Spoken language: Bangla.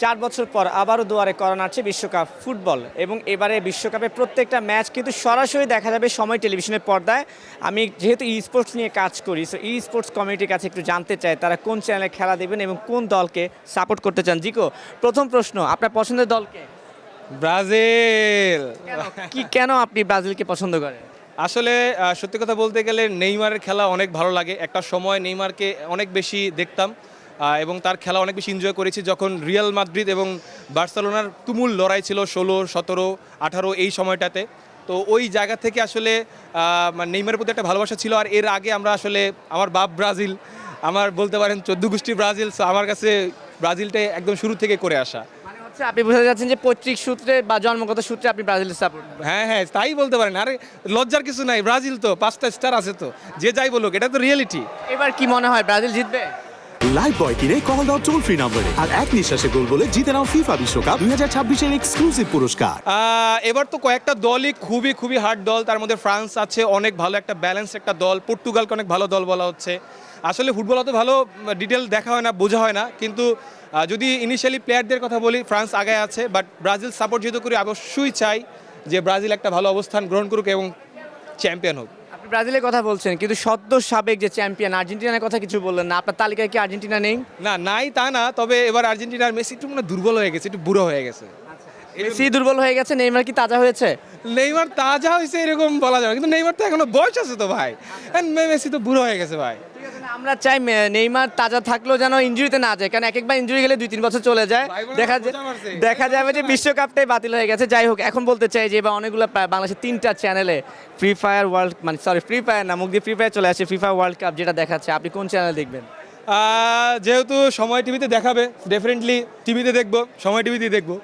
4 বছর পর আবারও দুয়ারে করা নাড়ছে বিশ্বকাপ ফুটবল এবং এবারে বিশ্বকাপের প্রত্যেকটা ম্যাচ কিন্তু সরাসরি দেখা যাবে সময় টেলিভিশনের পর্দায়। আমি যেহেতু ই স্পোর্টস নিয়ে কাজ করি, সো ই স্পোর্টস কমিটির কাছে একটু জানতে চাই তারা কোন চ্যানেলে খেলা দেবেন এবং কোন দলকে সাপোর্ট করতে চান। জিকো, প্রথম প্রশ্ন, আপনার পছন্দের দলকে? ব্রাজিল। কেন আপনি ব্রাজিলকে পছন্দ করেন? আসলে সত্যি কথা বলতে গেলে নেইমারের খেলা অনেক ভালো লাগে। একটা সময় নেইমারকে অনেক বেশি দেখতাম এবং তার খেলা অনেক বেশি এনজয় করেছি যখন রিয়াল মাদ্রিদ এবং বার্সেলোনার তুমুল লড়াই ছিল 16, 17, 18 এই সময়টাতে। তো ওই জায়গা থেকে আসলে মানে নেইমারের প্রতি একটা ভালোবাসা ছিল। আর এর আগে আমরা আসলে আমার বাপ ব্রাজিল, আমার বলতে পারেন 14 গোষ্ঠী ব্রাজিল। সো আমার কাছে ব্রাজিলটাই একদম শুরু থেকে করে আসা। মানে হচ্ছে আপনি বোঝাতে যাচ্ছেন যে পৈতৃক সূত্রে বা জন্মগত সূত্রে আপনি ব্রাজিলের সাপোর্ট? হ্যাঁ হ্যাঁ, তাই বলতে পারেন। আরে লজ্জার কিছু নাই, ব্রাজিল তো 5টা স্টার আছে, তো যে যাই বলুক এটা তো রিয়েলিটি। এবার কি মনে হয় ব্রাজিল জিতবে? লাইভ বয় কিনে কল দাও টোল ফ্রি নম্বরে আর এক নিঃশ্বাসে গোল বলে জিতে নাও ফিফা বিশ্বকাপ 2026 এর এক্সক্লুসিভ পুরস্কার। এবার তো কয়েকটা দলই খুবই খুবই হার্ড দল। তার মধ্যে ফ্রান্স আছে, অনেক ভালো একটা ব্যালেন্স একটা দল। পর্তুগালকে অনেক ভালো দল বলা হচ্ছে। আসলে ফুটবল অত ভালো ডিটেল দেখা হয় না, বোঝা হয় না, কিন্তু যদি ইনিশিয়ালি প্লেয়ারদের কথা বলি ফ্রান্স আগে আছে, বাট ব্রাজিল সাপোর্ট যেহেতু করি অবশ্যই চাই যে ব্রাজিল একটা ভালো অবস্থান গ্রহণ করুক এবং চ্যাম্পিয়ন হোক। আপনি ব্রাজিলের কথা বলছেন কিন্তু সদ্য সাবেক যে চ্যাম্পিয়ন আর্জেন্টিনার কথা কিছু বললেন না। আপনার তালিকায় কি আর্জেন্টিনা নেই? না, নাই তা না, তবে এবার আর্জেন্টিনার মেসি একটু মনে হয় দুর্বল হয়ে গেছে, একটু বুড়ো হয়ে গেছে। মেসি দুর্বল হয়ে গেছে, নেইমার কি তাজা হয়েছে? নেইমার তাজা হয়েছে এরকম বলা যাবে, কিন্তু নেইমার তো এখনো বয়স আছে তো ভাই, মেসি তো বুড়ো হয়ে গেছে ভাই। ঠিক আছে না, আমরা চাই নেইমার তাজা থাকলেও যেন ইনজুরিতে না যায়, কারণ একবার ইনজুরি গেলে 2-3 বছর চলে যায়। দেখা যাবে যে বিশ্বকাপটাই বাতিল হয়ে গেছে। যাই হোক, এখন বলতে চাই যে এবার অনেকগুলো বাংলাদেশের 3টা চ্যানেলে ফ্রি ফায়ার ওয়ার্ল্ড, মানে সরি ফ্রি ফায়ার না, মুখ দিয়ে ফ্রি ফায়ার চলে আসছে, ফিফা ওয়ার্ল্ড কাপ যেটা দেখাচ্ছে। আপনি কোন চ্যানেল দেখবেন? যেহেতু সময় টিভিতে দেখাবে, ডেফিনেটলি টিভিতে দেখবো, সময় টিভিতেই দেখবো।